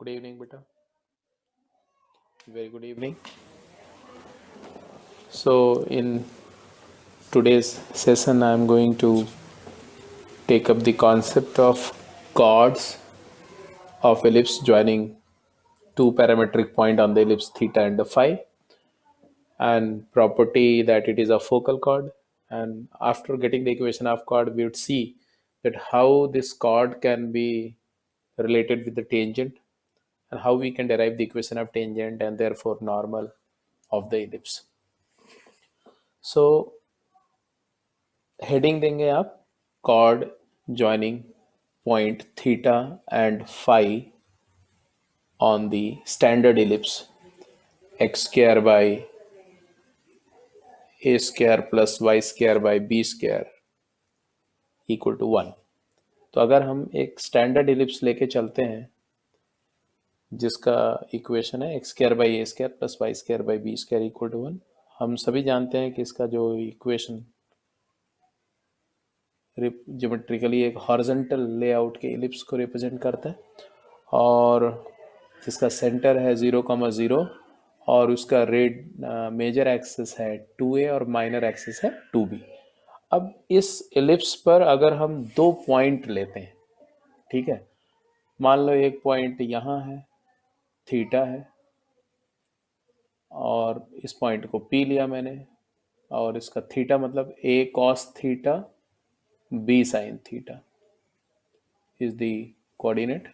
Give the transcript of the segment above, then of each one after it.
Good evening, beta. Very good evening. So, in today's session, I am going to take up the concept of chords of ellipse joining two parametric point on the ellipse theta and the phi, and property that it is a focal chord. And after getting the equation of chord, we would see that how this chord can be related with the tangent and how we can derive the equation of tangent and therefore normal of the ellipse. So heading देंगे आप chord joining point theta and phi on the standard ellipse x square by a square plus y square by b square equal to 1. तो अगर हम एक standard ellipse लेके चलते हैं जिसका इक्वेशन है x square by a square plus y square by b square equal to 1, हम सभी जानते हैं कि इसका जो इक्वेशन ज्योमेट्रिकली एक हॉरिजॉन्टल लेआउट के इलिप्स को रिप्रेजेंट करता है और जिसका सेंटर है 0,0 और उसका रेड मेजर एक्सिस है 2a और माइनर एक्सिस है 2b. अब इस इलिप्स पर अगर हम दो पॉइंट लेते हैं, ठीक है, मान लो एक पॉइंट यहाँ है, थीटा है, और इस पॉइंट को p लिया मैंने, और इसका थीटा मतलब a cos theta b sin theta is the coordinate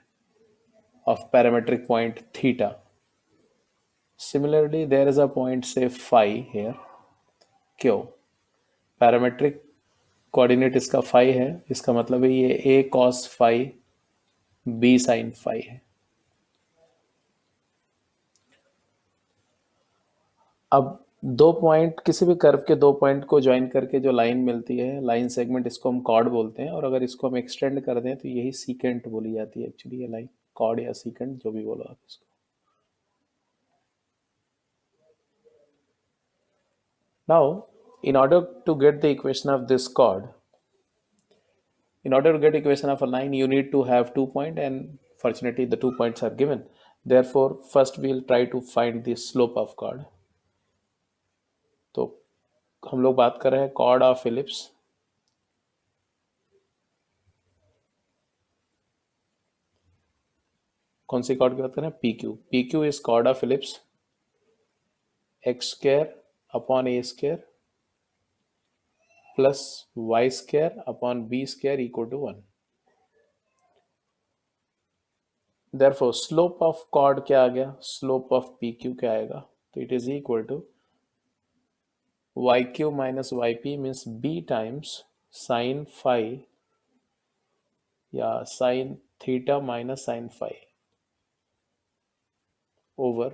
of parametric point theta. Similarly, there is a point say phi here. क्यों? पैरामेट्रिक कोऑर्डिनेट इसका फाई है, इसका मतलब है ये a cos phi b sin phi है. अब दो पॉइंट, किसी भी कर्व के दो पॉइंट को ज्वाइन करके जो लाइन मिलती है, लाइन सेगमेंट, इसको हम कॉर्ड बोलते हैं. और अगर इसको हम एक्सटेंड कर दें तो यही सीकेंट बोली जाती है एक्चुअली, ये लाइन कॉर्ड या सीकेंट जो भी बोलो आप इसको. Now, in order to get the equation of this chord, in order to get equation of a line, you need to have 2 points, and fortunately the 2 points are given. Therefore, first we'll try to find the slope of chord. तो हम लोग बात कर रहे हैं chord of ellipse. कौन सी chord की बात कर रहे हैं? PQ. PQ is chord of ellipse x square upon a square plus y square upon b square equal to 1. Therefore, slope of chord क्या आ गया? Slope of PQ क्या आएगा? तो it is equal to yq minus yp means b times sin phi या sin theta minus sin phi over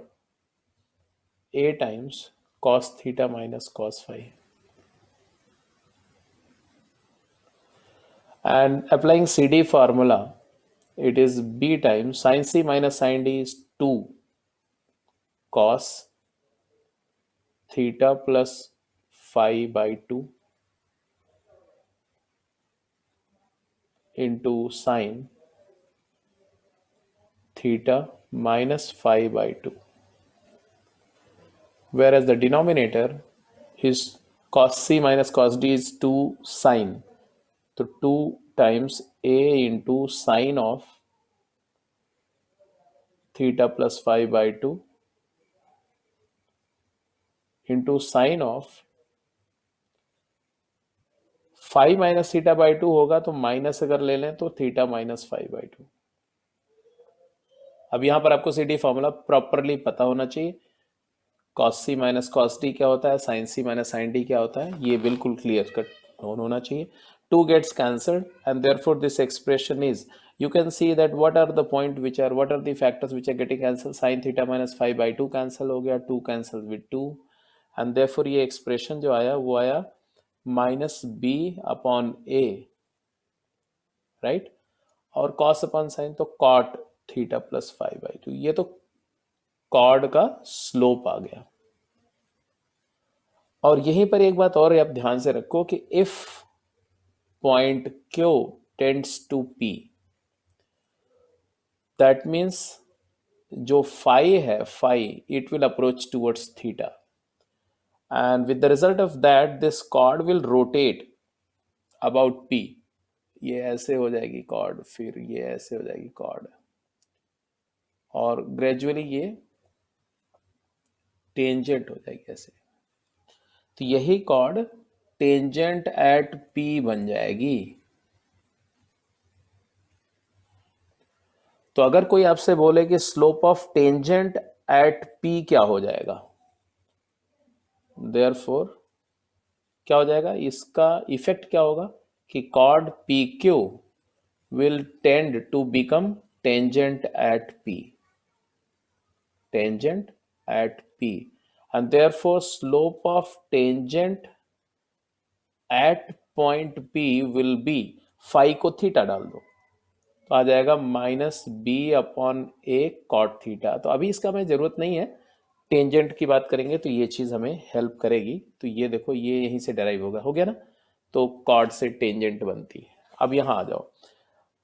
a times cos theta minus cos phi. And applying CD formula, it is b times sin c minus sin d is 2 cos theta plus phi by 2 into sin theta minus phi by 2, whereas the denominator is cos c minus cos d is 2 sin, so 2 times a into sin of theta plus phi by 2 into sin of phi minus theta by 2 होगा, तो minus अगर ले लें तो theta minus phi by 2. अब यहां पर आपको सीडी फॉर्मूला प्रॉपरली पता होना चाहिए. cos c minus cos d क्या होता है, sin c minus sin d क्या होता है, ये बिल्कुल क्लियर कट होना चाहिए. 2 gets cancelled and therefore this expression is, you can see that what are the factors which are getting cancelled. sin theta minus phi by 2 cancel हो गया, 2 cancel with 2, and therefore ये expression जो आया वो आया minus b upon a, right, और cos upon sin तो cot theta plus five by 2. ये तो कॉर्ड का स्लोप आ गया. और यहीं पर एक बात और आप ध्यान से रखो कि if point Q tends to P, that means जो फाई है, phi it will approach towards theta, and with the result of that this chord will rotate about p. ये ऐसे हो जाएगी chord, फिर ये ऐसे हो जाएगी chord, और ग्रेजुअली ये टेंजेंट हो जाएगी ऐसे। तो यही chord टेंजेंट एट p बन जाएगी। तो अगर कोई आपसे बोले कि slope of tangent eight p क्या हो जाएगा, देयरफॉर क्या हो जाएगा, इसका इफेक्ट क्या होगा कि chord pq will tend to become tangent at p, tangent at p, and therefore slope of tangent at point p will be, phi को थीटा डाल दो तो आ जाएगा माइनस बी अपॉन ए कॉट थीटा। तो अभी इसका हमें जरूरत नहीं है, टेंजेंट की बात करेंगे तो ये चीज हमें हेल्प करेगी। तो ये देखो ये यहीं से डेराइव होगा, हो गया ना, तो कॉर्ड से टेंजेंट बनती है। अब यहाँ आ जाओ,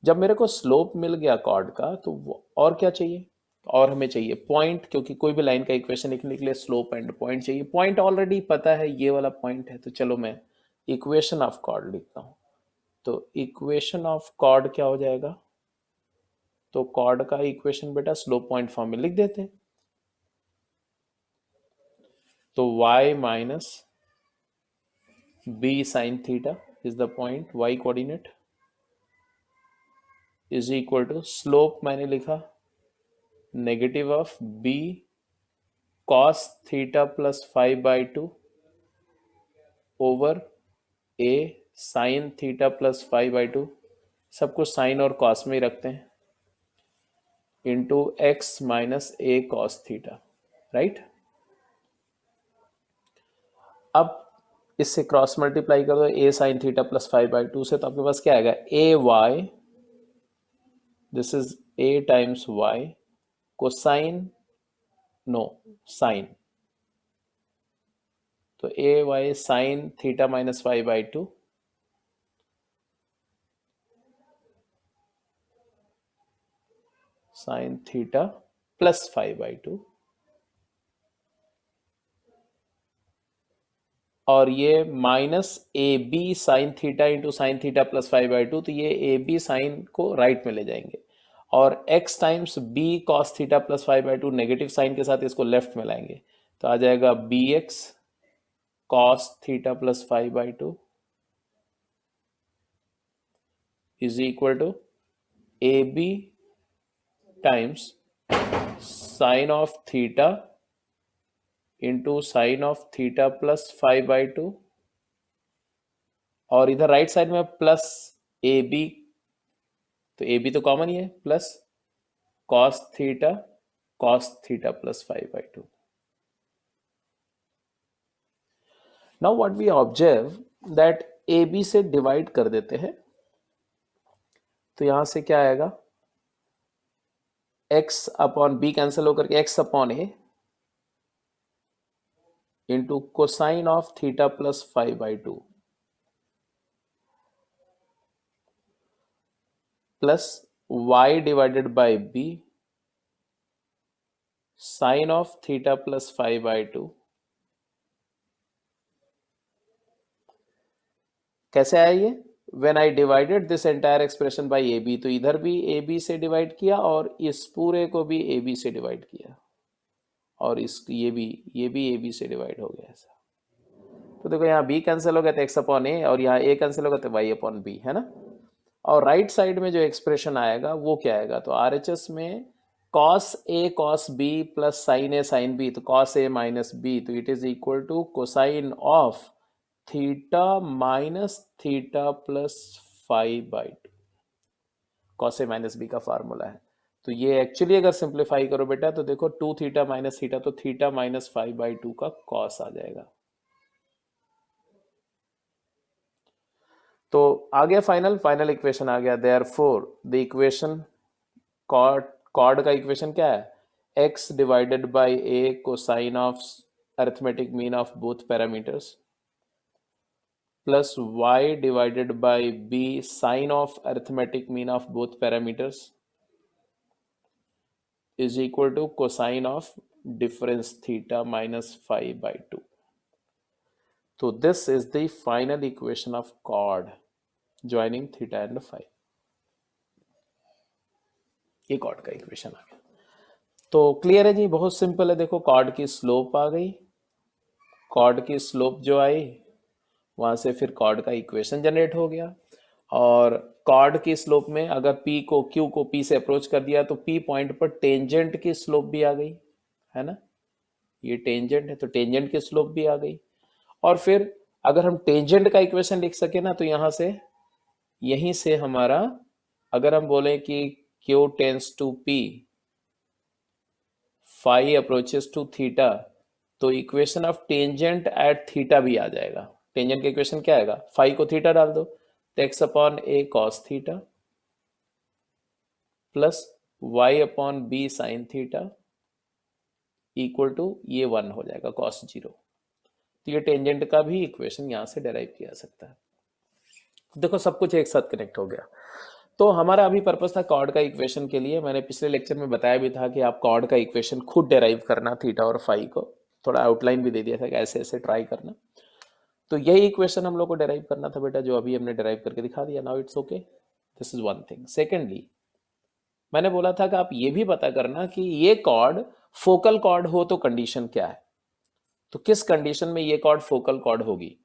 जब मेरे को स्लोप मिल गया कॉर्ड का तो और क्या चाहिए, और हमें चाहिए पॉइंट, क्योंकि कोई भी लाइन का इक्वेशन लिखने के लिए स्लोप एंड पॉइंट चाहिए। पॉइंट ऑलरेडी पता है, ये वाला पॉइंट है, तो चलो मैं इक्वेशन ऑफ कॉर्ड लिखता हूँ। तो इक्वेशन ऑफ कॉर्ड क्या हो जाएगा, तो कॉर्ड का इक्वेशन बेटा स्लोप पॉइंट फॉर्म में लिख देते हैं। तो y minus b sine theta is the point, y coordinate is equal to slope मैंने लिखा negative of b cos theta plus 5/2 over a sine theta plus 5/2, सब कुछ साइन और कॉस में ही रखते हैं, इंटू एक्स माइनस ए कॉस थीटा, राइट। अब इससे क्रॉस मल्टीप्लाई कर दो ए साइन थीटा प्लस 5/2 से, तो आपके पास क्या आएगा, a y, this is a times y cosine, no sine, तो a y sine theta minus 5/2 sine theta plus 5/2, और ये minus a b sine theta into sine theta plus 5/2, तो ये ए बी साइन को राइट में ले जाएंगे, और x times b cos theta plus 5/2 negative sine के साथ इसको लेफ्ट में लाएंगे, तो आ जाएगा b x cos theta plus 5/2 is equal to a b times sine of theta into sine of theta plus 5/2, और इधर राइट साइड में प्लस ए बी, तो ए बी तो कॉमन ही है, plus cos theta plus 5/2। Now what we observe that a b से divide कर देते हैं, तो यहां से क्या आएगा, x अपॉन बी कैंसिल होकर के x upon a into cosine of theta plus 5/2 plus y divided by b sine of theta plus 5/2। कैसे आया ये, when I divided this entire expression by a b, तो इधर भी ए बी से divide किया और इस पूरे को भी ए बी से डिवाइड किया, और इस ये भी ए बी से डिवाइड हो गया ऐसा। तो देखो यहाँ b कैंसिल हो गया तो x अपॉन ए, और यहाँ a कैंसिल होगा तो y अपॉन b, है ना। और राइट साइड में जो एक्सप्रेशन आएगा वो क्या आएगा, तो RHS में cos a cos b plus sine a sine b, तो cos a माइनस b, तो it is equal to cosine of theta minus theta plus 5/2, cos a minus b का फार्मूला है। तो ये एक्चुअली अगर सिंप्लीफाई करो बेटा तो देखो 2 थीटा माइनस थीटा, तो थीटा माइनस 5/2 का cos आ जाएगा। तो आ गया फाइनल इक्वेशन आ गया, देयरफॉर द इक्वेशन कॉर्ड का इक्वेशन क्या है, x divided by a cosine of arithmetic mean of both parameters plus y divided by b sine of arithmetic mean of both parameters is equal to cosine of difference theta minus five by two. तो this is the final equation of chord joining theta and five. ये chord का equation आ गया. तो clear है जी, बहुत simple है. देखो कॉर्ड की स्लोप आ गई, कॉर्ड की स्लोप जो आई वहां से फिर कॉर्ड का इक्वेशन जनरेट हो गया. और कॉर्ड की स्लोप में अगर पी को क्यू को पी से अप्रोच कर दिया तो पी पॉइंट पर टेंजेंट की स्लोप भी आ गई, है ना. ये टेंजेंट है तो टेंजेंट की स्लोप भी आ गई. और फिर अगर हम टेंजेंट का इक्वेशन लिख सके ना तो यहां से यहीं से हमारा, अगर हम बोले कि q tends to p phi approaches to theta, तो equation of tangent at theta भी आ जाएगा. टेंजेंट का इक्वेशन क्या आएगा, फाई को थीटा डाल दो तो x upon a cos theta plus y upon b sine theta equal to ये वन हो जाएगा कॉस जीरो. तो ये टेंजेंट का भी इक्वेशन यहां से डेराइव किया जा सकता है. देखो सब कुछ एक साथ कनेक्ट हो गया. तो हमारा अभी पर्पस था कॉर्ड का इक्वेशन के लिए. मैंने पिछले लेक्चर में बताया भी था कि आप कॉर्ड का इक्वेशन खुद डेराइव करना, थीटा और फाई को थोड़ा आउटलाइन भी दे दिया था कि ऐसे ऐसे ट्राई करना. तो यही इक्वेशन हम लोग को डेराइव करना था बेटा, जो अभी हमने डेराइव करके दिखा दिया. Now it's okay, this is one thing. Secondly मैंने बोला था कि आप ये भी पता करना कि ये कॉर्ड फोकल कॉर्ड हो तो कंडीशन क्या है. तो किस कंडीशन में ये कॉर्ड फोकल कॉर्ड होगी,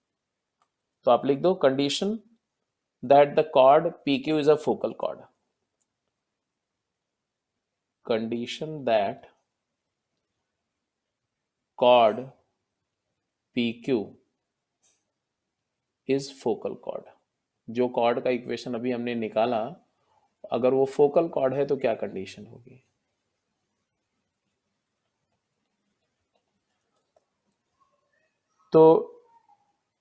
तो आप लिख दो condition that the chord PQ is a focal chord. Condition that chord PQ is focal chord. जो chord का इक्वेशन अभी हमने निकाला, अगर वो फोकल कॉर्ड है तो क्या कंडीशन होगी. तो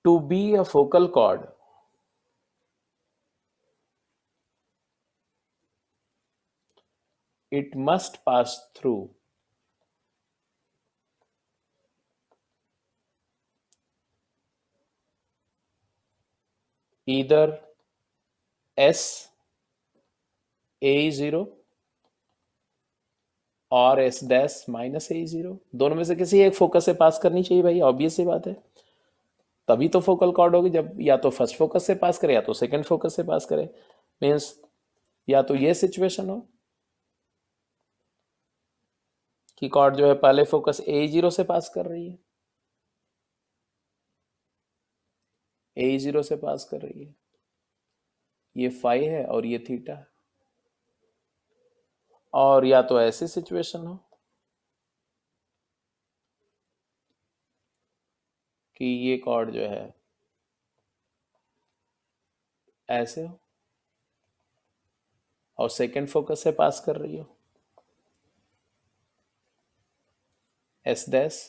to be a focal chord, it must pass through either S A0 और S डैश माइनस A0. दोनों में से किसी एक फोकस से पास करनी चाहिए भाई, ऑब्वियस सी बात है. तभी तो फोकल कॉर्ड होगी जब या तो फर्स्ट फोकस से पास करे या तो सेकंड फोकस से पास करे. मीन्स या तो ये सिचुएशन हो कि कॉर्ड जो है पहले फोकस A0 से पास कर रही है, A0 से पास कर रही है, ये फाई है और ये थीटा है. और या तो ऐसी सिचुएशन हो कि ये कॉर्ड जो है ऐसे हो और सेकंड फोकस से पास कर रही हो, एस डैश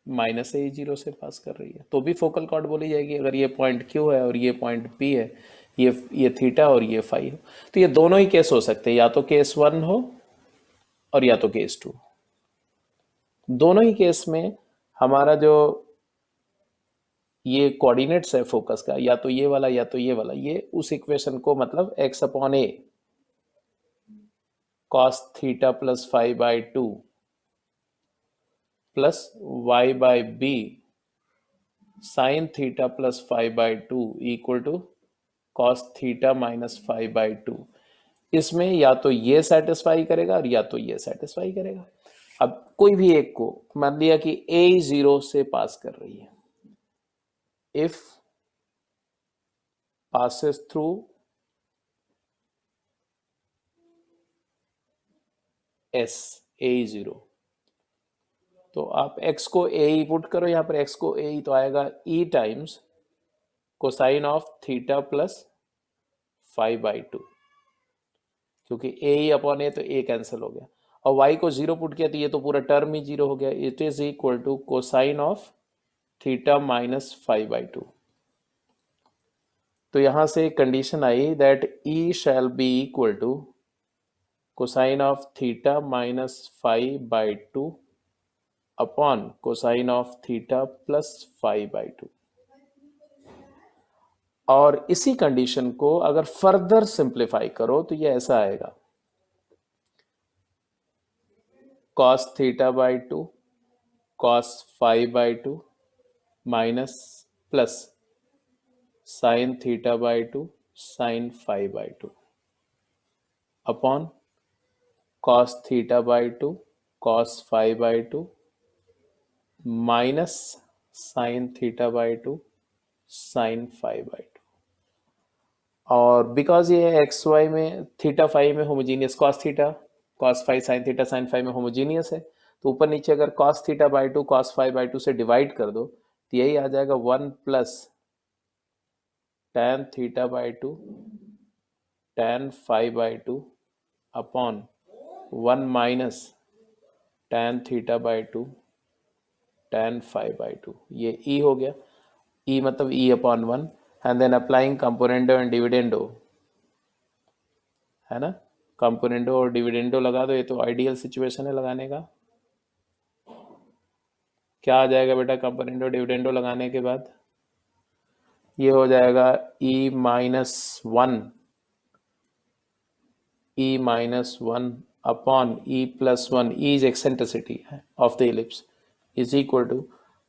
माइनस A0 से पास कर रही है, तो भी फोकल कॉर्ड बोली जाएगी. अगर ये पॉइंट Q है और ये पॉइंट P है, ये थीटा और ये फाई हो, तो ये दोनों ही केस हो सकते हैं. या तो केस 1 हो और या तो केस 2. दोनों ही केस में हमारा जो ये कोऑर्डिनेट्स है फोकस का, या तो ये वाला या तो ये वाला, ये उस इक्वेशन को मतलब x upon a cos theta plus five by two plus y by b sine theta plus five by two equal to cos theta minus five by two. इसमें या तो ये सेटिस्फाई करेगा और या तो ये सेटिस्फाई करेगा. अब कोई भी एक को मान लिया कि A0 से पास कर रही है, if passes through S A0, तो आप x को a पुट करो यहां पर, x को a तो आएगा e times cosine of theta plus five by to, क्योंकि a अपॉन a तो a कैंसिल हो गया, और y को जीरो पुट किया तो ये तो पूरा टर्म ही जीरो हो गया. It is equal to cosine of theta minus five by two. तो यहां से कंडीशन आई that e shall be equal to cosine of theta minus five by two upon cosine of theta plus five by two. और इसी condition को अगर further simplify करो तो ये ऐसा आएगा cos theta by 2 cos phi by 2 minus plus sin theta by 2 sin phi by 2 upon cos theta by 2 cos phi by 2 minus sin theta by 2 sin phi by 2। और because ये x y में theta phi में homogeneous cos theta cos phi sine theta sine phi में homogeneous है, तो ऊपर नीचे अगर cos theta by 2 cos phi by 2 से डिवाइड कर दो तो यही आ जाएगा 1 plus tan theta by 2 tan phi by 2 upon 1 minus tan theta by 2 tan phi by 2। ये e हो गया, e मतलब e अपॉन 1 and then applying componendo and dividendo, है ना। कंपोनेंडो और डिविडेंडो लगा दो, ये तो आइडियल सिचुएशन है लगाने का। क्या आ जाएगा बेटा कंपोनेंडो डिविडेंडो लगाने के बाद? ये हो जाएगा e minus one upon e plus 1, e is eccentricity of the ellipse, is equal to,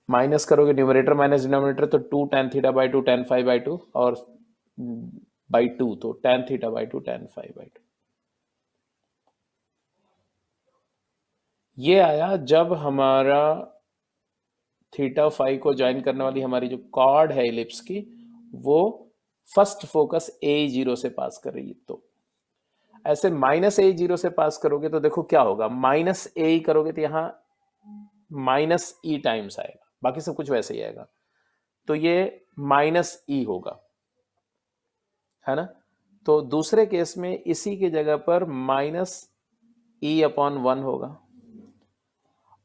minus करोगे न्यूमरेटर माइनस डिनोमिनेटर तो 2 tan theta by 2 tan phi by 2 और बाई 2 तो tan theta by 2 tan phi by 2। ये आया जब हमारा theta phi को join करने वाली हमारी जो कॉर्ड है इलिप्स की वो फर्स्ट फोकस A0 से पास कर रही है। तो ऐसे माइनस A0 से पास करोगे तो देखो क्या होगा, माइनस ए करोगे तो यहां माइनस ई टाइम्स आएगा, बाकी सब कुछ वैसे ही आएगा, तो ये माइनस ई होगा, है ना। तो दूसरे केस में इसी की जगह पर माइनस ई अपॉन 1 होगा,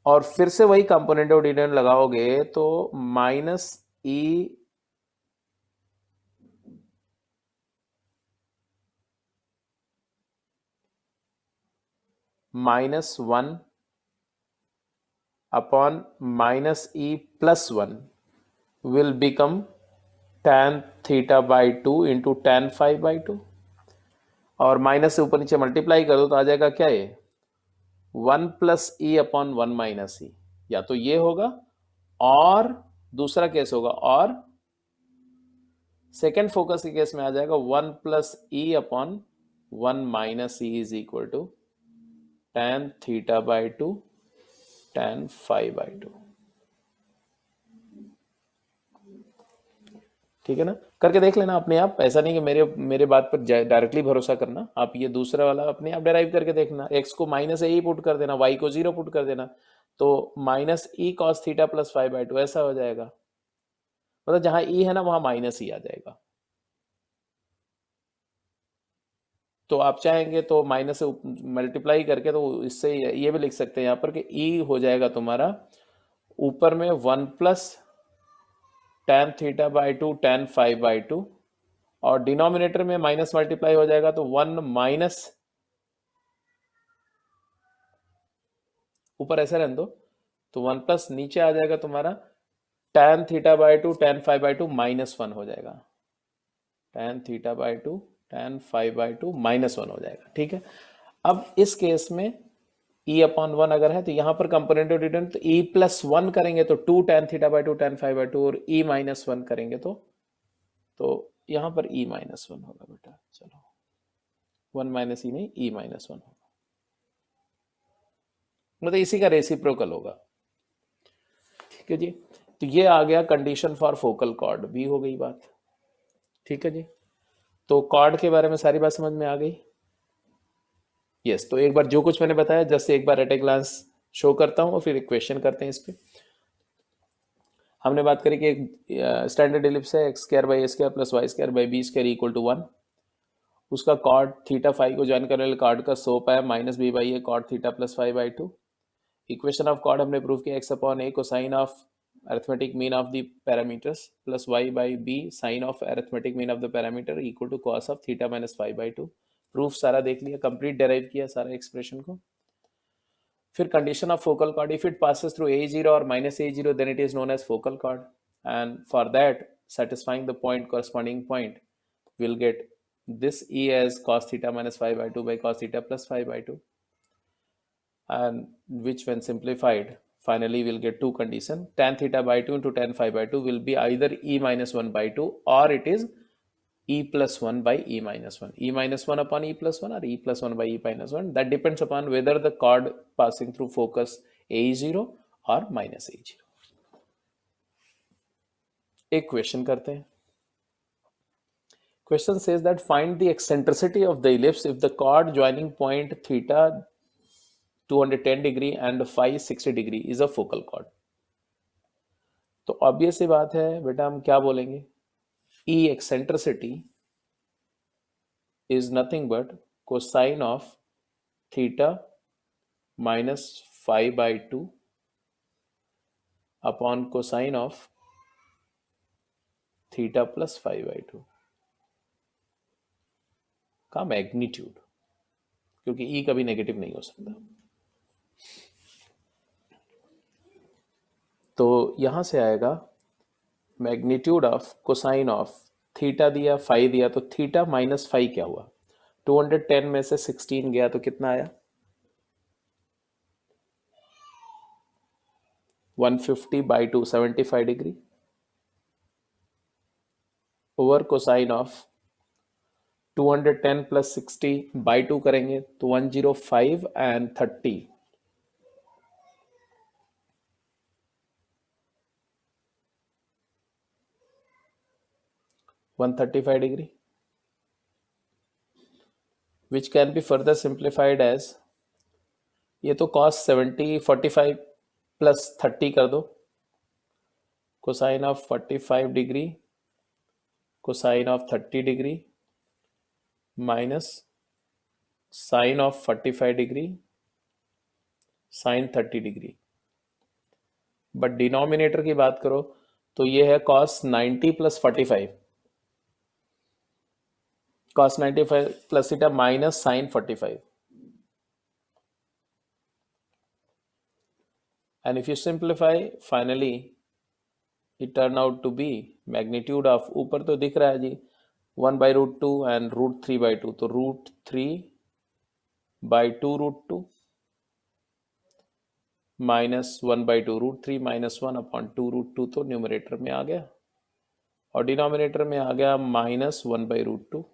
और फिर से वही कंपोनेंट ऑफ डिविडेंड लगाओगे तो minus E minus 1 upon minus E plus 1 will become tan theta by 2 into tan five by 2, और माइनस से ऊपर नीचे मल्टीप्लाई कर दो तो आ जाएगा क्या, ये 1 प्लस ई अपॉन 1 माइनस ई, या तो ये होगा और दूसरा केस होगा, और सेकेंड फोकस के केस में आ जाएगा 1 plus e upon 1 minus e is equal to tan theta by 2 tan five by 2। ठीक है ना, करके देख लेना अपने आप, ऐसा नहीं कि मेरे बात पर डायरेक्टली भरोसा करना, आप ये दूसरा वाला अपने आप डेराइव करके देखना। x को माइनस ए पुट कर देना, y को 0 पुट कर देना, तो minus E cos theta plus five by 2 ऐसा हो जाएगा। मतलब जहां e है ना वहां माइनस ई आ जाएगा। तो आप चाहेंगे तो माइनस से मल्टीप्लाई करके तो इससे ये भी लिख सकते हैं यहाँ पर कि e हो जाएगा तुम्हारा ऊपर में 1 plus tan theta by 2 tan five by 2, और डिनोमिनेटर में माइनस मल्टीप्लाई हो जाएगा तो 1 माइनस, ऊपर ऐसे रहने दो, तो 1 प्लस नीचे आ जाएगा तुम्हारा tan theta by 2 tan five by 2 minus 1 हो जाएगा, tan theta by 2 tan five by 2 minus 1 हो जाएगा। ठीक है, अब इस केस में e अपॉन 1 अगर है तो यहां पर कंपोनेंट ऑफ डिविडेंड तो e प्लस 1 करेंगे तो 2 tan theta by 2 tan five by 2, और e माइनस 1 करेंगे तो यहां पर e माइनस 1 होगा बेटा। चलो 1 माइनस ई नहीं, e माइनस 1 होगा, मतलब इसी का रेसिप्रोकल होगा। ठीक है जी, तो ये आ गया कंडीशन फॉर फोकल कॉर्ड, भी हो गई बात। ठीक है जी, तो कॉर्ड के बारे में सारी बात समझ में आ गई। यस, तो एक बार जो कुछ मैंने बताया जस्ट एक बार एट ए ग्लांस शो करता हूं और फिर एक क्वेश्चन करते हैं इस पे। हमने बात करी कि एक स्टैंडर्ड इलिप्स है x square by a square plus y square by b square equal to 1, उसका कॉर्ड थीटा फाइव को ज्वाइन करने वाले कॉर्ड का सोप है minus b by a chord theta plus five by 2। Equation of chord हमने prove किया x upon a cosine of arithmetic mean of the parameters plus y by b sine of arithmetic mean of the parameter equal to cos of theta minus five by 2। Proof सारा देख लिया, complete derive किया सारा expression को। फिर condition of focal chord, if it passes through A0 और minus A0 then it is known as focal chord, and for that satisfying the point corresponding point we'll get this E as cos theta minus 5 by 2 by cos theta plus 5 by 2. and which when simplified finally we'll get two condition. Tan theta by 2 into tan phi by 2 will be either e minus 1 by 2 or it is e plus 1 by e minus 1. E minus 1 upon e plus 1 or e plus 1 by e minus 1. That depends upon whether the chord passing through focus a is 0 or minus a 0. एक question करते हैं. Question says that find the eccentricity of the ellipse if the chord joining point theta 210 degree and phi 60 degree is a focal chord. तो obvious सी बात है बेटा, हम क्या बोलेंगे? E eccentricity is nothing but cosine of theta minus phi by 2 upon cosine of theta plus phi by 2 का magnitude, क्योंकि E कभी नेगेटिव नहीं हो सकता. तो यहां से आएगा magnitude of cosine of theta दिया, फाई दिया, तो थीटा माइनस फाई क्या हुआ? 210 में से 16 गया तो कितना आया? 150 by 2 75 degree over cosine of 210 plus 60 by 2 करेंगे तो 105 and 30 135 degree, which can be further simplified as, ये तो cos 70 45 plus 30 कर दो, cosine of 45 degree cosine of 30 degree minus sine of 45 degree sine 30 degree. But denominator की बात करो तो ये है cos 90 plus 45 cos 95 plus theta minus sine 45, and if you simplify finally it turn out to be magnitude of, ऊपर तो दिख रहा है जी 1 by root 2 and root 3 by 2, तो root 3 by 2 root 2 minus 1 by 2 root 3 minus 1 upon 2 root 2, तो numerator में आ गया और डिनोमिनेटर में आ गया माइनस 1 by root 2.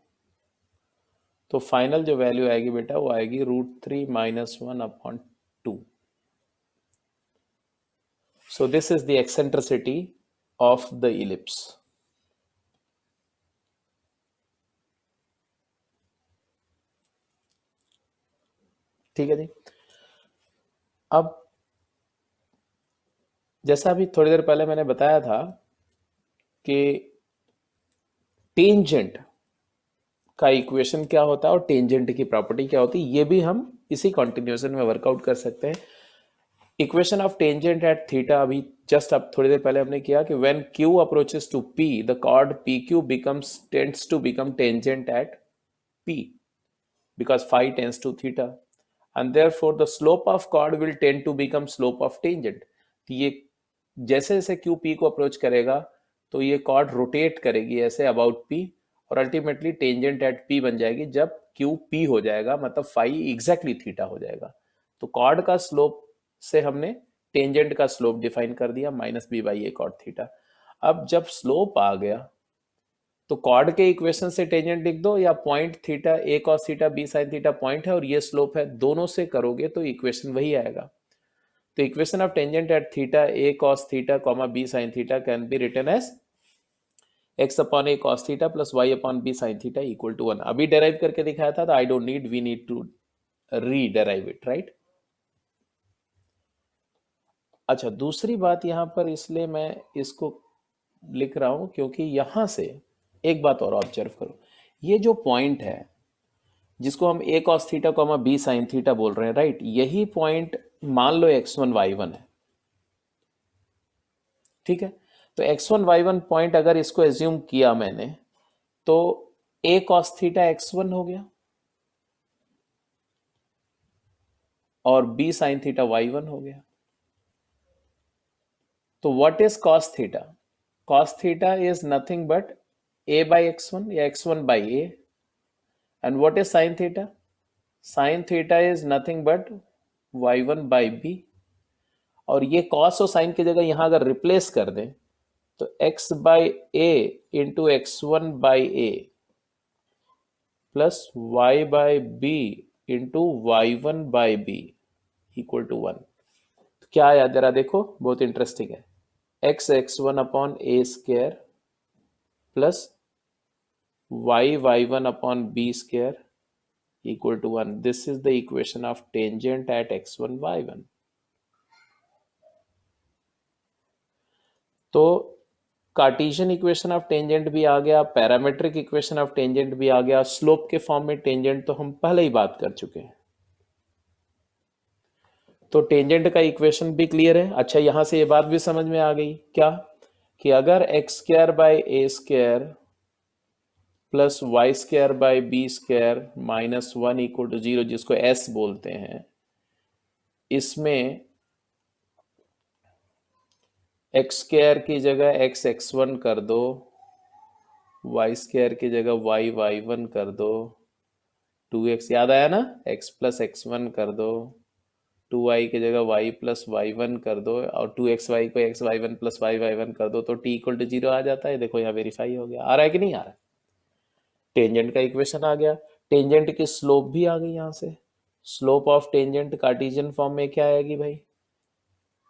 तो फाइनल जो वैल्यू आएगी बेटा वो आएगी root 3 minus 1 upon 2. So this is the eccentricity of the ellipse. ठीक है जी. अब जैसा अभी थोड़ी देर पहले मैंने बताया था कि टेंजेंट का इक्वेशन क्या होता है और टेंजेंट की प्रॉपर्टी क्या होती है, ये भी हम इसी कंटिन्यूएशन में वर्कआउट कर सकते हैं. Equation of tangent at theta अभी जस्ट अब थोड़ी देर पहले हमने किया कि when q approaches to p the chord pq becomes tends to become tangent at p because phi tends to theta and therefore the slope of chord will tend to become slope of tangent. तो ये जैसे जैसे q p को approach करेगा तो ये chord rotate करेगी ऐसे अबाउट p और अल्टीमेटली टेंजेंट एट p बन जाएगी जब q p हो जाएगा, मतलब phi एग्जैक्टली थीटा हो जाएगा. तो chord का स्लोप से हमने टेंजेंट का स्लोप डिफाइन कर दिया minus b by a cot theta. अब जब स्लोप आ गया तो कॉर्ड के इक्वेशन से टेंजेंट लिख दो या point theta a cos theta b sine theta point है और ये स्लोप है, दोनों से करोगे तो इक्वेशन वही आएगा. तो equation of tangent at theta a cos theta comma b sine theta can be written as x upon a cos theta plus y upon b sine theta equal to 1. अभी derive करके दिखाया था तो I don't need, we need to rederive it, right. अच्छा, दूसरी बात यहां पर इसलिए मैं इसको लिख रहा हूं क्योंकि यहां से एक बात और ऑब्जर्व करो. ये जो पॉइंट है जिसको हम a cos theta comma b sin theta बोल रहे हैं, राइट, यही पॉइंट मान लो x1 y1 है. ठीक है, तो x1 y1 पॉइंट अगर इसको एज्यूम किया मैंने तो a cos थीटा x1 हो गया और b sin थीटा y1 हो गया. तो what is cos theta? Cos theta is nothing but a by x1 या x1 by a. And what is sin theta? Sin theta is nothing but y1 by b, और ये cos और sign की जगह यहां अगर रिप्लेस कर दें तो x by a into x1 by a plus y by b into y1 by b equal to 1। तो क्या आया जरा देखो, बहुत इंटरेस्टिंग है। x1 upon a square plus y1 upon b square equal to 1. This is the equation of tangent at x1 y1. तो Cartesian equation of tangent भी आ गया, पैरामेट्रिक इक्वेशन ऑफ टेंजेंट भी आ गया, स्लोप के फॉर्म में tangent तो हम पहले ही बात कर चुके हैं। तो टेंजेंट का इक्वेशन भी क्लियर है। अच्छा, यहां से ये बात भी समझ में आ गई क्या, कि अगर x square by a square plus y square by b square minus 1 equal to 0, जिसको एस बोलते हैं, इसमें एक्स स्क्वायर की जगह एक्स x1 कर दो, वाई स्क्वायर की जगह वाई y1 कर दो, 2x याद आया ना, x प्लस x1 कर दो, 2y की जगह y प्लस y1 कर दो, और 2xy को x y1 plus y y1 कर दो, तो t इक्वल टू 0 आ जाता है। देखो यहाँ वेरीफाई हो गया। आ रहा है कि नहीं आ रहा है? टेंजेंट का इक्वेशन आ गया, टेंजेंट की स्लोप भी आ गई। यहाँ से slope of tangent Cartesian form में क्या आएगी भाई,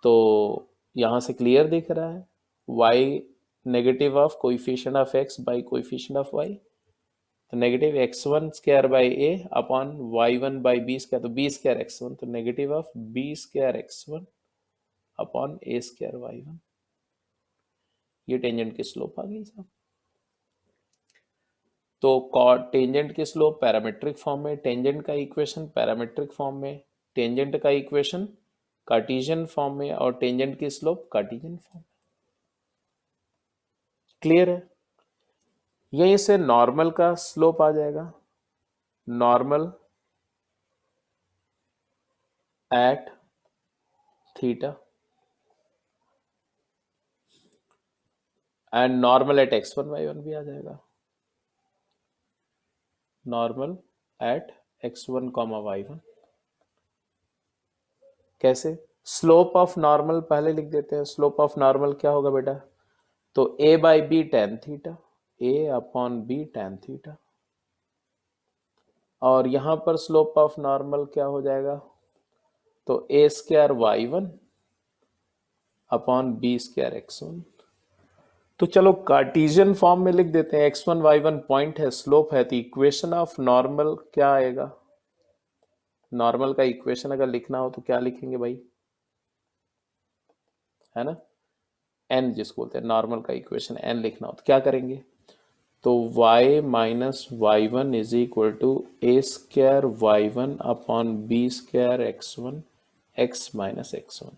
तो यहां से क्लियर दिख रहा है, y negative of coefficient of x by coefficient of y, तो negative x1 square by a upon y1 by b square, तो b स्क्वायर x1, तो negative of b square x1 upon a square y1। ये tangent की slope आ गई साहब। तो tangent की slope parametric form में, टेंजेंट का इक्वेशन पैरामेट्रिक फॉर्म में, टेंजेंट का इक्वेशन कार्टेशियन फॉर्म में, और टेंजेंट की स्लोप कार्टेशियन फॉर्म में। क्लियर है? यहीं से नॉर्मल का स्लोप आ जाएगा, normal at theta and normal at x1 y1 भी आ जाएगा, नॉर्मल एट x1 y1। कैसे? स्लोप ऑफ नॉर्मल पहले लिख देते हैं। स्लोप ऑफ नॉर्मल क्या होगा बेटा, तो a by b tan theta, a upon b tan theta, और यहां पर स्लोप ऑफ नॉर्मल क्या हो जाएगा, तो a square y1 upon b square x1। तो चलो कार्टेशियन फॉर्म में लिख देते हैं, x1 y1 पॉइंट है, स्लोप है, तो इक्वेशन ऑफ नॉर्मल क्या आएगा, नॉर्मल का इक्वेशन अगर लिखना हो तो क्या लिखेंगे भाई, है ना, n जिसको बोलते हैं नॉर्मल का इक्वेशन n लिखना हो तो क्या करेंगे, तो y minus y one is equal to a square y one upon b square x1 x minus x1।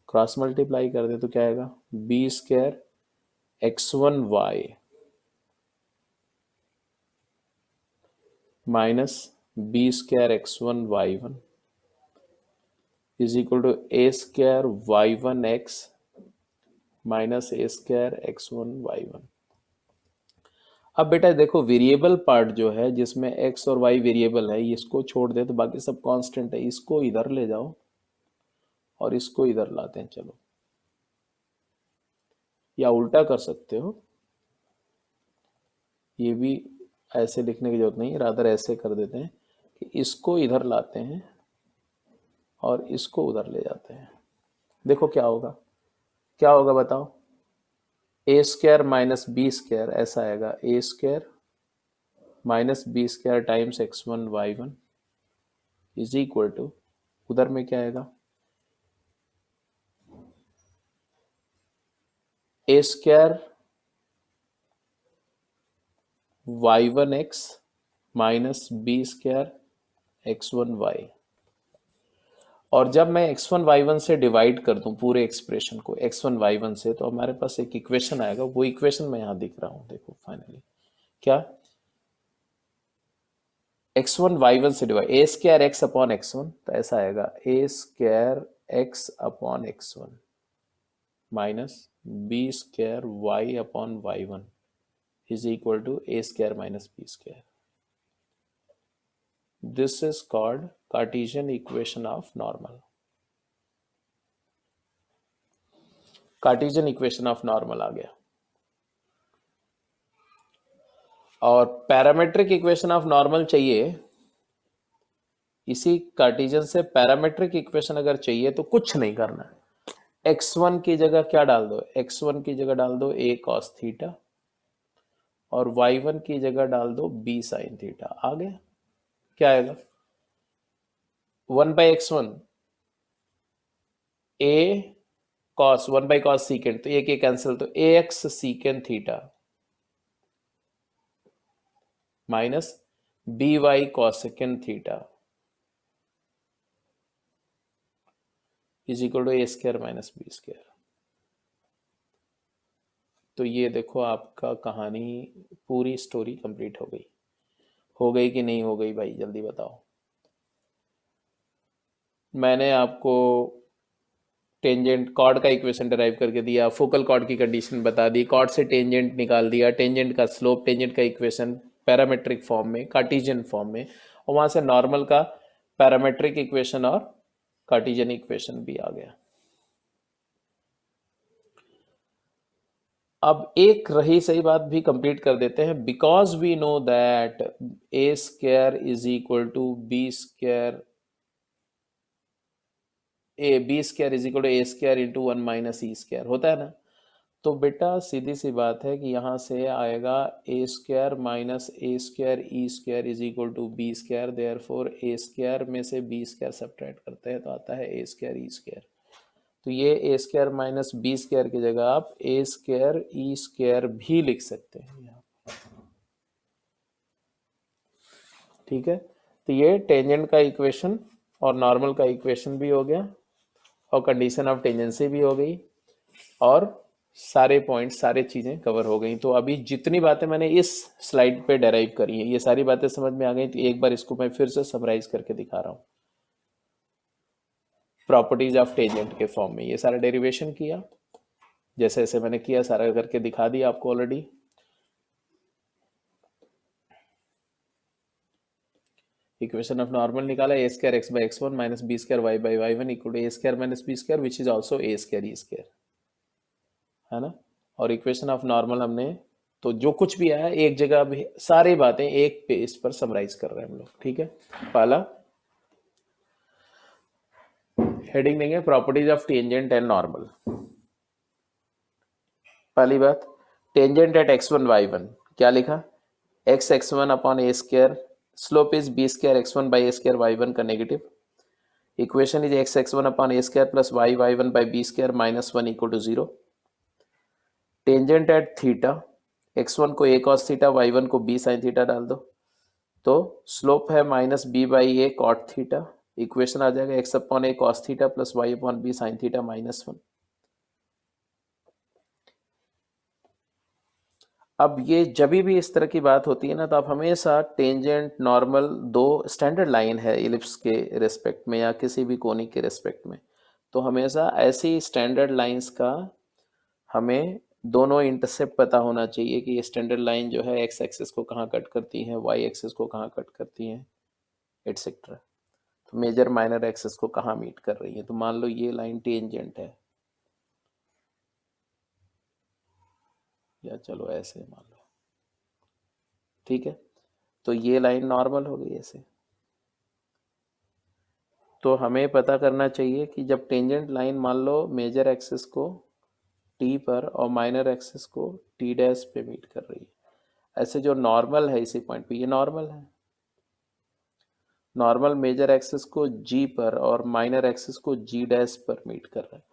Cross multiply कर दे तो क्या आएगा, b square x1 y minus b square x1 y1 is equal to a square y1 x minus a square x1 y1। अब बेटा देखो, variable part जो है जिसमें x और y वेरिएबल है, इसको छोड़ दे तो बाकी सब कांस्टेंट है, इसको इधर ले जाओ और इसको इधर लाते हैं। चलो, या उल्टा कर सकते हो, ये भी ऐसे लिखने की जरूरत नहीं, रादर ऐसे कर देते हैं कि इसको इधर लाते हैं और इसको उधर ले जाते हैं। देखो क्या होगा, क्या होगा बताओ, a square minus b square ऐसा आएगा, a square minus b square times x1 y1 is equal to, उधर में क्या आएगा, a square y1 x minus b square x1 y। और जब मैं x1 y1 से डिवाइड कर दूं पूरे एक्सप्रेशन को x1 y1 से, तो हमारे पास एक इक्वेशन आएगा, वो इक्वेशन मैं यहां दिख रहा हूं, देखो फाइनली क्या, x1 y1 से divide a square x upon x1, तो ऐसा आएगा a square x upon x1 minus b square y upon y1 is equal to a square minus b square. This is called Cartesian equation of normal. Cartesian equation of normal आ गया। और parametric equation of normal चाहिए, इसी Cartesian से parametric equation अगर चाहिए तो कुछ नहीं करना है। x1 की जगह क्या डाल दो, x1 की जगह डाल दो a cos थीटा और y1 की जगह डाल दो b sin थीटा। आ गया। क्या आएगा, 1/x1 a cos, 1/cos secant, तो एक कैंसिल, तो ax secant theta minus by cosecant theta is equal to a square minus b square. तो ये देखो आपका कहानी, पूरी स्टोरी कंप्लीट हो गई। हो गई कि नहीं हो गई भाई, जल्दी बताओ। मैंने आपको टेंजेंट कॉर्ड का इक्वेशन डिराइव करके दिया, फोकल कॉर्ड की कंडीशन बता दी, कॉर्ड से टेंजेंट निकाल दिया, टेंजेंट का स्लोप, टेंजेंट का इक्वेशन पैरामेट्रिक फॉर्म में, कार्टेशियन फॉर्म में, और वहां से नॉर्मल का पैरामेट्रिक इक्वेशन और कार्टेशियन इक्वेशन भी आ गया। अब एक रही सही बात भी कंप्लीट कर देते हैं। Because we know that a square is equal to b square, a b square is equal to a square into 1 minus e square होता है ना। तो बेटा सीधी सी बात है कि यहाँ से आएगा a square minus a square e square is equal to b square, therefore a square में से बी स्क्वायर सब्ट्रैक्ट करते हैं तो आता है ए स्क्वायर ई स्क्वायर। तो ये ए स्क्वायर माइनस बी स्क्वायर की जगह आप ए स्क्वायर ई स्क्वायर भी लिख सकते हैं यहाँ। ठीक है, तो ये टेंजेंट का इक्वेशन और नॉर्मल का इक्वेशन भी हो गया और कंडीशन ऑफ टेंजेंसी भी हो गई और सारे पॉइंट्स, सारे चीजें कवर हो गई। तो अभी जितनी बातें मैंने इस स्लाइड पे डेराइव करी हैं, ये सारी बातें समझ में आ गई। तो एक बार इसको मैं फिर से समराइज करके दिखा रहा हूँ। प्रॉपर्टीज ऑफ टेंजेंट के फॉर्म में ये सारा डेरिवेशन किया, जैसे जैसे मैंने किया सारा करके दिखा दिया आपको ऑलरेडी। इक्वेशन ऑफ नॉर्मल निकाला, a square x by x1 minus b square y by y1 equal to a square minus b square which is also a square e square, है ना। और इक्वेशन ऑफ नॉर्मल हमने, तो जो कुछ भी आया एक जगह भी, सारी बातें एक पेज पर समराइज कर रहे हैं हम लोग। ठीक है, पहला हेडिंग देंगे properties of tangent and normal. पहली बात, टेंजेंट एट x1 y1 क्या लिखा, x x1 upon a square, slope is b square x1 by a square y1 का negative, equation is x x1 upon a square plus y y1 by b square minus 1 equal to 0। Tangent at theta, x1 को a cos theta, y1 को b sin theta डाल दो, तो slope है minus b by a cot theta, equation आ जाएगा x upon a cos theta plus y upon b sin theta minus 1। अब ये जब भी इस तरह की बात होती है ना, तो आप हमेशा टेंजेंट नॉर्मल, दो स्टैंडर्ड लाइन है इलिप्स के रिस्पेक्ट में या किसी भी कोनिक के रिस्पेक्ट में, तो हमेशा ऐसी स्टैंडर्ड लाइंस का हमें दोनों इंटरसेप्ट पता होना चाहिए कि ये स्टैंडर्ड लाइन जो है एक्स एक्सिस को कहाँ कट करती है, वाई एक्सिस को कहाँ कट करती है, एटसेट्रा। तो मेजर माइनर एक्सिस को कहाँ मीट कर रही है। तो मान लो ये लाइन टेंजेंट है, या चलो ऐसे मान लो, ठीक है, तो ये लाइन नॉर्मल हो गई ऐसे। तो हमें पता करना चाहिए कि जब टेंजेंट लाइन मान लो मेजर एक्सिस को टी पर और माइनर एक्सिस को टी डैश पे मीट कर रही है, ऐसे जो नॉर्मल है इसी पॉइंट पे, ये नॉर्मल है, नॉर्मल मेजर एक्सिस को जी पर और माइनर एक्सिस को जी डैश पर मीट कर रहा है।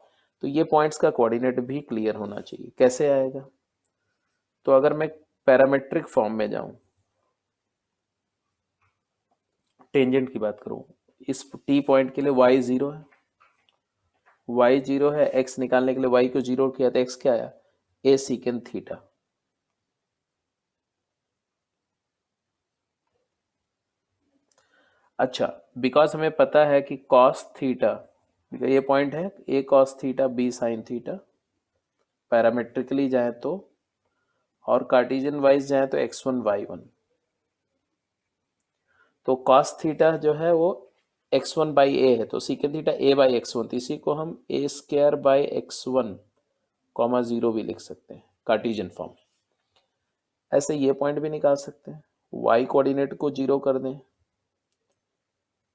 तो ये पॉइंट्स का कोऑर्डिनेट भी क्लियर होना चाहिए। कैसे आएगा, तो अगर मैं पैरामेट्रिक फॉर्म में जाऊं, टेंजेंट की बात करूं, इस टी पॉइंट के लिए y 0 है, y 0 है, x निकालने के लिए y को 0 किया तो x क्या आया, a सीकेंट थीटा। अच्छा, बिकॉज हमें पता है कि cos थीटा, ये पॉइंट है a cos theta b sin theta, parametrically जाए तो, और कार्टेशियन वाइज जाए तो x1 y1, तो कॉस थीटा जो है वो x1 बाई ए है, तो secant theta a by x1, तो इसी को हम a square by x1 comma 0 भी लिख सकते हैं कार्टेशियन फॉर्म। ऐसे ये पॉइंट भी निकाल सकते हैं, y कोऑर्डिनेट को 0 कर दें,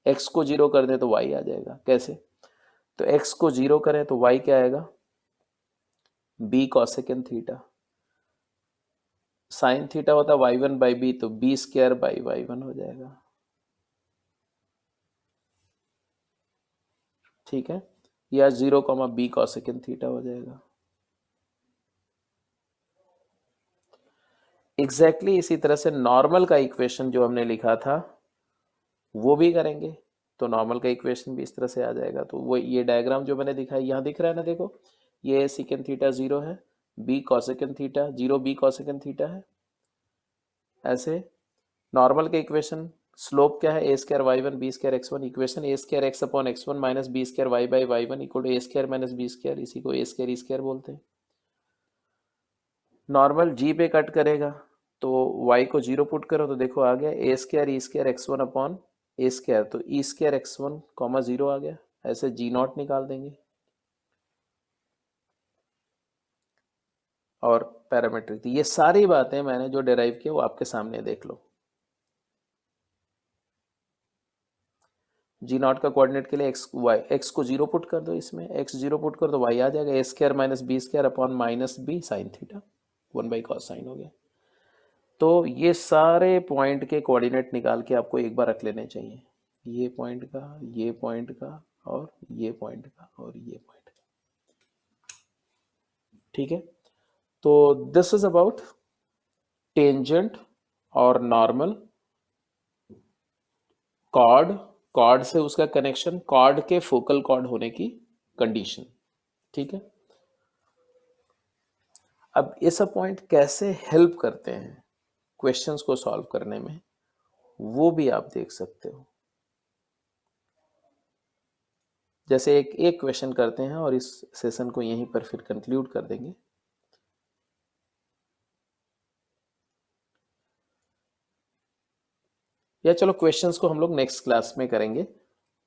x को 0 कर दें तो y आ जाएगा। कैसे? तो x को 0 करें तो y क्या आएगा, b cosecant theta, sine theta होता है y1 बाई बी, तो b स्क्वायर बाई y1 हो जाएगा। ठीक है, या 0 कॉमा b कॉसेकेंड थीटा हो जाएगा। एग्जैक्टली इसी तरह से नॉर्मल का इक्वेशन जो हमने लिखा था वो भी करेंगे, तो नॉर्मल का इक्वेशन भी इस तरह से आ जाएगा। तो वो ये डायग्राम जो मैंने दिखाया यहाँ दिख रहा है ना, देखो ये सेकेंड थीटा 0 है, b cosecant theta 0 b cosecant theta है। ऐसे नॉर्मल के इक्वेशन स्लोप क्या है, a square y one b square x one, equation a square x upon x one minus b square y by y one equal to a square minus b square, इसी को ए square e square बोलते हैं। Normal जी पे cut करेगा तो y को 0 put करो तो देखो आ गया ए square e square x one upon a square, तो E square x one comma 0 आ गया। ऐसे जी नॉट निकाल देंगे और पैरामीट्रिक, ये सारी बातें मैंने जो डिराइव किया वो आपके सामने देख लो। जी नॉट का कोऑर्डिनेट के लिए एक्स को 0 पुट कर दो, इसमें एक्स 0 पुट कर दो y आ जाएगा a square minus b square upon minus b sine theta, 1 by cos sine हो गया। तो ये सारे पॉइंट के कोऑर्डिनेट निकाल के आपको एक बार रख लेने चाहिए, ये पॉइंट का, ये पॉइंट का, और ये पॉइंट का, और ये पॉइंट का। ठीक है, तो दिस इज अबाउट टेंजेंट और नॉर्मल, कॉर्ड, कॉर्ड से उसका कनेक्शन, कॉर्ड के फोकल कॉर्ड होने की कंडीशन। ठीक है, अब ये सब पॉइंट कैसे हेल्प करते हैं क्वेश्चंस को सॉल्व करने में वो भी आप देख सकते हो। जैसे एक क्वेश्चन करते हैं और इस सेशन को यहीं पर फिर कंक्लूड कर देंगे। या चलो क्वेश्चंस को हम लोग नेक्स्ट क्लास में करेंगे।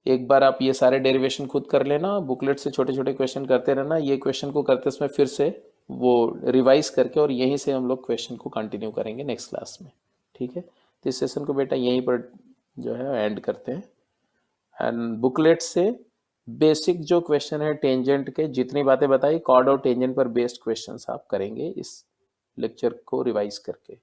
एक बार आप ये सारे डेरिवेशन खुद कर लेना, बुकलेट से छोटे छोटे क्वेश्चन करते रहना, ये क्वेश्चन को करते समय फिर से वो रिवाइज करके और यहीं से हम लोग क्वेश्चन को कंटिन्यू करेंगे नेक्स्ट क्लास में। ठीक है, तो इस सेशन को बेटा यहीं पर जो है एंड करते हैं। एंड बुकलेट से बेसिक जो क्वेश्चन है टेंजेंट के, जितनी बातें बताई कॉर्ड और टेंजेंट पर बेस्ड क्वेश्चंस आप करेंगे इस लेक्चर को रिवाइज करके।